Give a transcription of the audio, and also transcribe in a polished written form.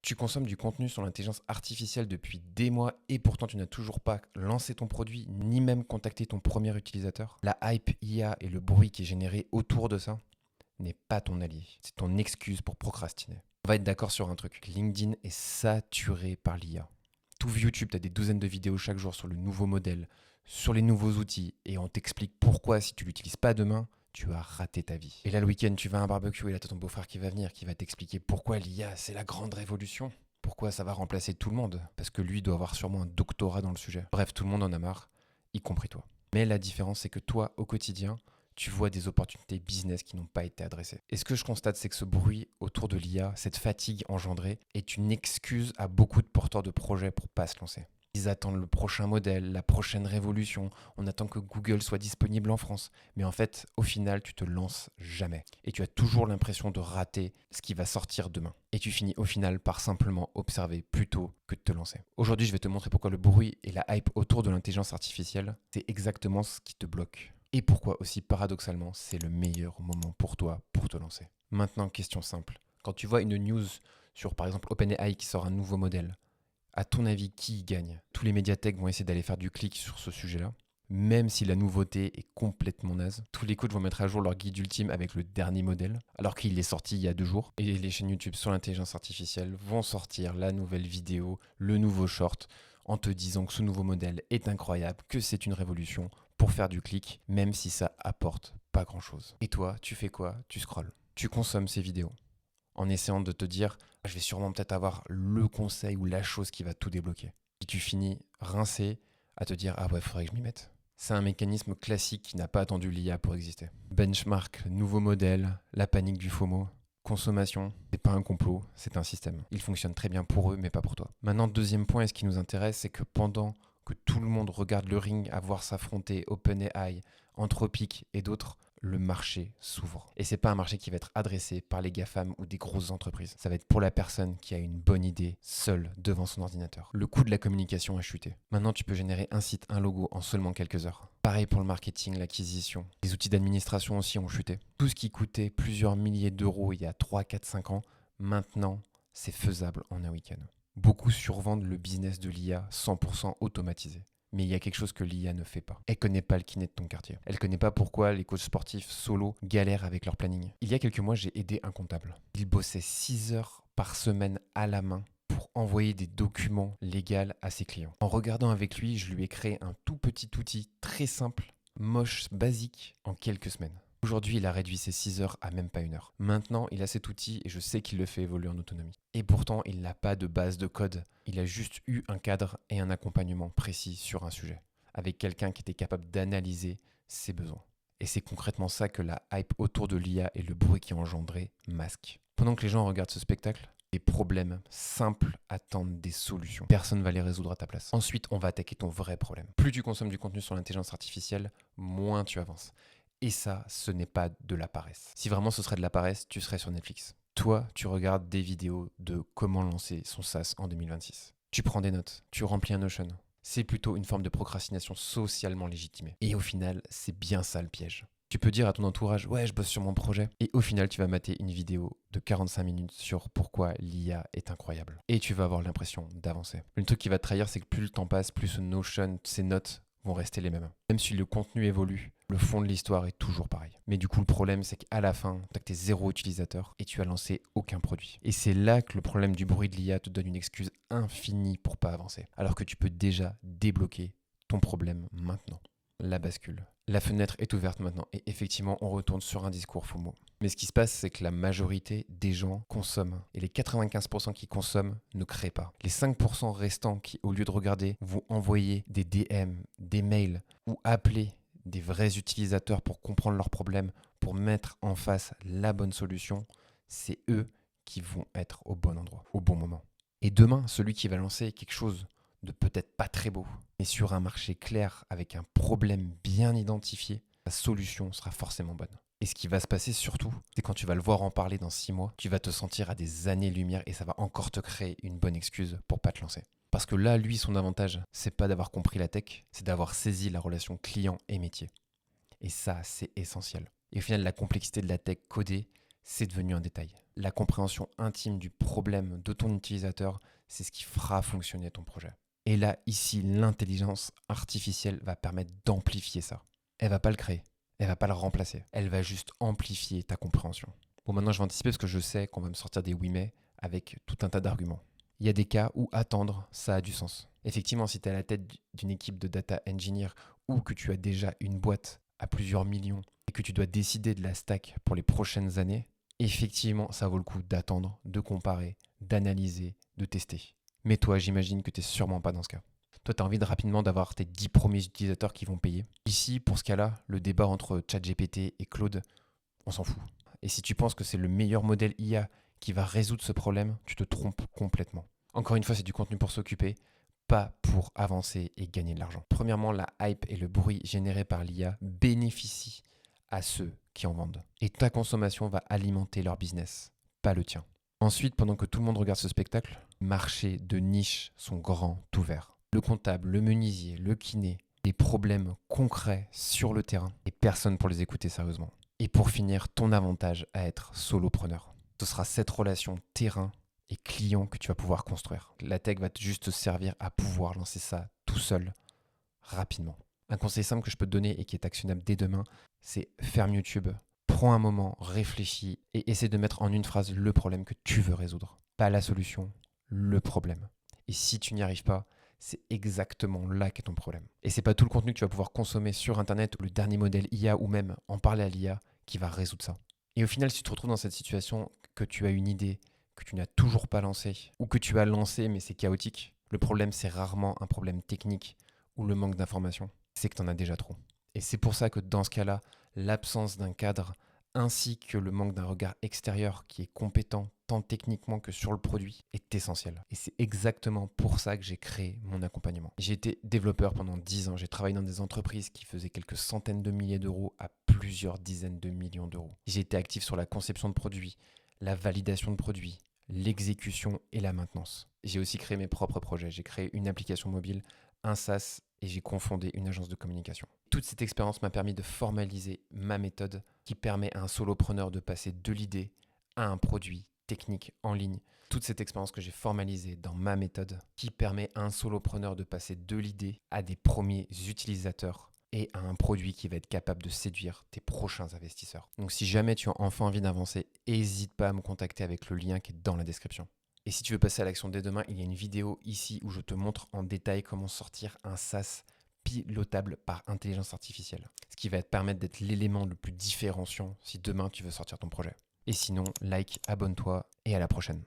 Tu consommes du contenu sur l'intelligence artificielle depuis des mois et pourtant tu n'as toujours pas lancé ton produit ni même contacté ton premier utilisateur. La hype IA et le bruit qui est généré autour de ça n'est pas ton allié. C'est ton excuse pour procrastiner. On va être d'accord sur un truc. LinkedIn est saturé par l'IA. Tout YouTube, tu as des douzaines de vidéos chaque jour sur le nouveau modèle, sur les nouveaux outils et on t'explique pourquoi si tu ne l'utilises pas demain, tu as raté ta vie. Et là, le week-end, tu vas à un barbecue et là, tu as ton beau-frère qui va venir, qui va t'expliquer pourquoi l'IA, c'est la grande révolution. Pourquoi ça va remplacer tout le monde. Parce que lui doit avoir sûrement un doctorat dans le sujet. Bref, tout le monde en a marre, y compris toi. Mais la différence, c'est que toi, au quotidien, tu vois des opportunités business qui n'ont pas été adressées. Et ce que je constate, c'est que ce bruit autour de l'IA, cette fatigue engendrée, est une excuse à beaucoup de porteurs de projets pour pas se lancer. Ils attendent le prochain modèle, la prochaine révolution. On attend que Google soit disponible en France. Mais en fait, au final, tu te lances jamais. Et tu as toujours l'impression de rater ce qui va sortir demain. Et tu finis au final par simplement observer plutôt que de te lancer. Aujourd'hui, je vais te montrer pourquoi le bruit et la hype autour de l'intelligence artificielle, c'est exactement ce qui te bloque. Et pourquoi aussi, paradoxalement, c'est le meilleur moment pour toi pour te lancer. Maintenant, question simple. Quand tu vois une news sur, par exemple, OpenAI qui sort un nouveau modèle, à ton avis, qui y gagne? Tous les médiathèques vont essayer d'aller faire du clic sur ce sujet-là, même si la nouveauté est complètement naze. Tous les coachs vont mettre à jour leur guide ultime avec le dernier modèle, alors qu'il est sorti il y a 2 jours. Et les chaînes YouTube sur l'intelligence artificielle vont sortir la nouvelle vidéo, le nouveau short, en te disant que ce nouveau modèle est incroyable, que c'est une révolution pour faire du clic, même si ça apporte pas grand-chose. Et toi, tu fais quoi? Tu scrolles. Tu consommes ces vidéos en essayant de te dire « je vais sûrement peut-être avoir le conseil ou la chose qui va tout débloquer ». Et tu finis rincé à te dire « ah ouais, faudrait que je m'y mette ». C'est un mécanisme classique qui n'a pas attendu l'IA pour exister. Benchmark, nouveau modèle, la panique du FOMO, consommation, c'est pas un complot, c'est un système. Il fonctionne très bien pour eux, mais pas pour toi. Maintenant, deuxième point, et ce qui nous intéresse, c'est que pendant que tout le monde regarde le ring à voir s'affronter OpenAI, Anthropic et d'autres, le marché s'ouvre. Et c'est pas un marché qui va être adressé par les GAFAM ou des grosses entreprises. Ça va être pour la personne qui a une bonne idée seule devant son ordinateur. Le coût de la communication a chuté. Maintenant, tu peux générer un site, un logo en seulement quelques heures. Pareil pour le marketing, l'acquisition. Les outils d'administration aussi ont chuté. Tout ce qui coûtait plusieurs milliers d'euros il y a 3, 4, 5 ans, maintenant, c'est faisable en un week-end. Beaucoup survendent le business de l'IA 100% automatisé. Mais il y a quelque chose que l'IA ne fait pas. Elle connaît pas le kiné de ton quartier. Elle connaît pas pourquoi les coachs sportifs solo galèrent avec leur planning. Il y a quelques mois, j'ai aidé un comptable. Il bossait 6 heures par semaine à la main pour envoyer des documents légaux à ses clients. En regardant avec lui, je lui ai créé un tout petit outil très simple, moche, basique, en quelques semaines. Aujourd'hui, il a réduit ses 6 heures à même pas 1 heure. Maintenant, il a cet outil et je sais qu'il le fait évoluer en autonomie. Et pourtant, il n'a pas de base de code. Il a juste eu un cadre et un accompagnement précis sur un sujet, avec quelqu'un qui était capable d'analyser ses besoins. Et c'est concrètement ça que la hype autour de l'IA et le bruit qui est engendré masquent. Pendant que les gens regardent ce spectacle, les problèmes simples attendent des solutions. Personne ne va les résoudre à ta place. Ensuite, on va attaquer ton vrai problème. Plus tu consommes du contenu sur l'intelligence artificielle, moins tu avances. Et ça, ce n'est pas de la paresse. Si vraiment ce serait de la paresse, tu serais sur Netflix. Toi, tu regardes des vidéos de comment lancer son SaaS en 2026. Tu prends des notes, tu remplis un Notion. C'est plutôt une forme de procrastination socialement légitimée. Et au final, c'est bien ça le piège. Tu peux dire à ton entourage « ouais, je bosse sur mon projet ». Et au final, tu vas mater une vidéo de 45 minutes sur pourquoi l'IA est incroyable. Et tu vas avoir l'impression d'avancer. Le truc qui va te trahir, c'est que plus le temps passe, plus ce Notion, ces notes vont rester les mêmes. Même si le contenu évolue, le fond de l'histoire est toujours pareil. Mais du coup, le problème, c'est qu'à la fin, tu as que tes 0 utilisateurs et tu as lancé aucun produit. Et c'est là que le problème du bruit de l'IA te donne une excuse infinie pour pas avancer. Alors que tu peux déjà débloquer ton problème maintenant. La bascule. La fenêtre est ouverte maintenant et effectivement, on retourne sur un discours FOMO. Mais ce qui se passe, c'est que la majorité des gens consomment. Et les 95% qui consomment ne créent pas. Les 5% restants qui, au lieu de regarder, vont envoyer des DM, des mails ou appeler des vrais utilisateurs pour comprendre leurs problèmes, pour mettre en face la bonne solution, c'est eux qui vont être au bon endroit, au bon moment. Et demain, celui qui va lancer quelque chose de peut-être pas très beau, mais sur un marché clair avec un problème bien identifié, la solution sera forcément bonne. Et ce qui va se passer surtout, c'est quand tu vas le voir en parler dans 6 mois, tu vas te sentir à des années-lumière et ça va encore te créer une bonne excuse pour pas te lancer. Parce que là, lui, son avantage, c'est pas d'avoir compris la tech, c'est d'avoir saisi la relation client et métier. Et ça, c'est essentiel. Et au final, la complexité de la tech codée, c'est devenu un détail. La compréhension intime du problème de ton utilisateur, c'est ce qui fera fonctionner ton projet. Et là, ici, l'intelligence artificielle va permettre d'amplifier ça. Elle va pas le créer, elle va pas le remplacer, elle va juste amplifier ta compréhension. Bon, maintenant je vais anticiper parce que je sais qu'on va me sortir des oui mais avec tout un tas d'arguments. Il y a des cas où attendre, ça a du sens. Effectivement, si tu es à la tête d'une équipe de data engineer ou que tu as déjà une boîte à plusieurs millions et que tu dois décider de la stack pour les prochaines années, effectivement, ça vaut le coup d'attendre, de comparer, d'analyser, de tester. Mais toi, j'imagine que tu n'es sûrement pas dans ce cas. Toi, tu as envie de rapidement d'avoir tes 10 premiers utilisateurs qui vont payer. Ici, pour ce cas-là, le débat entre ChatGPT et Claude, on s'en fout. Et si tu penses que c'est le meilleur modèle IA qui va résoudre ce problème, tu te trompes complètement. Encore une fois, c'est du contenu pour s'occuper, pas pour avancer et gagner de l'argent. Premièrement, la hype et le bruit généré par l'IA bénéficient à ceux qui en vendent. Et ta consommation va alimenter leur business, pas le tien. Ensuite, pendant que tout le monde regarde ce spectacle, les marchés de niche sont grands ouverts. Le comptable, le menuisier, le kiné, des problèmes concrets sur le terrain et personne pour les écouter sérieusement. Et pour finir, ton avantage à être solopreneur. Ce sera cette relation terrain et client que tu vas pouvoir construire. La tech va juste te servir à pouvoir lancer ça tout seul, rapidement. Un conseil simple que je peux te donner et qui est actionnable dès demain, c'est ferme YouTube, prends un moment, réfléchis et essaie de mettre en une phrase le problème que tu veux résoudre. Pas la solution, le problème. Et si tu n'y arrives pas, c'est exactement là qu'est ton problème. Et c'est pas tout le contenu que tu vas pouvoir consommer sur Internet ou le dernier modèle IA ou même en parler à l'IA qui va résoudre ça. Et au final, si tu te retrouves dans cette situation que tu as une idée que tu n'as toujours pas lancée ou que tu as lancé mais c'est chaotique, le problème c'est rarement un problème technique ou le manque d'information, c'est que tu en as déjà trop. Et c'est pour ça que dans ce cas-là, l'absence d'un cadre ainsi que le manque d'un regard extérieur qui est compétent tant techniquement que sur le produit est essentiel. Et c'est exactement pour ça que j'ai créé mon accompagnement. J'ai été développeur pendant 10 ans, j'ai travaillé dans des entreprises qui faisaient quelques centaines de milliers d'euros à plusieurs dizaines de millions d'euros. J'ai été actif sur la conception de produits, la validation de produits, l'exécution et la maintenance. J'ai aussi créé mes propres projets. J'ai créé une application mobile, un SaaS et j'ai confondé une agence de communication. Toute cette expérience m'a permis de formaliser ma méthode qui permet à un solopreneur de passer de l'idée à un produit technique en ligne. Toute cette expérience que j'ai formalisée dans ma méthode qui permet à un solopreneur de passer de l'idée à des premiers utilisateurs et à un produit qui va être capable de séduire tes prochains investisseurs. Donc si jamais tu as enfin envie d'avancer, n'hésite pas à me contacter avec le lien qui est dans la description. Et si tu veux passer à l'action dès demain, il y a une vidéo ici où je te montre en détail comment sortir un SaaS pilotable par intelligence artificielle. Ce qui va te permettre d'être l'élément le plus différenciant si demain tu veux sortir ton projet. Et sinon, like, abonne-toi et à la prochaine.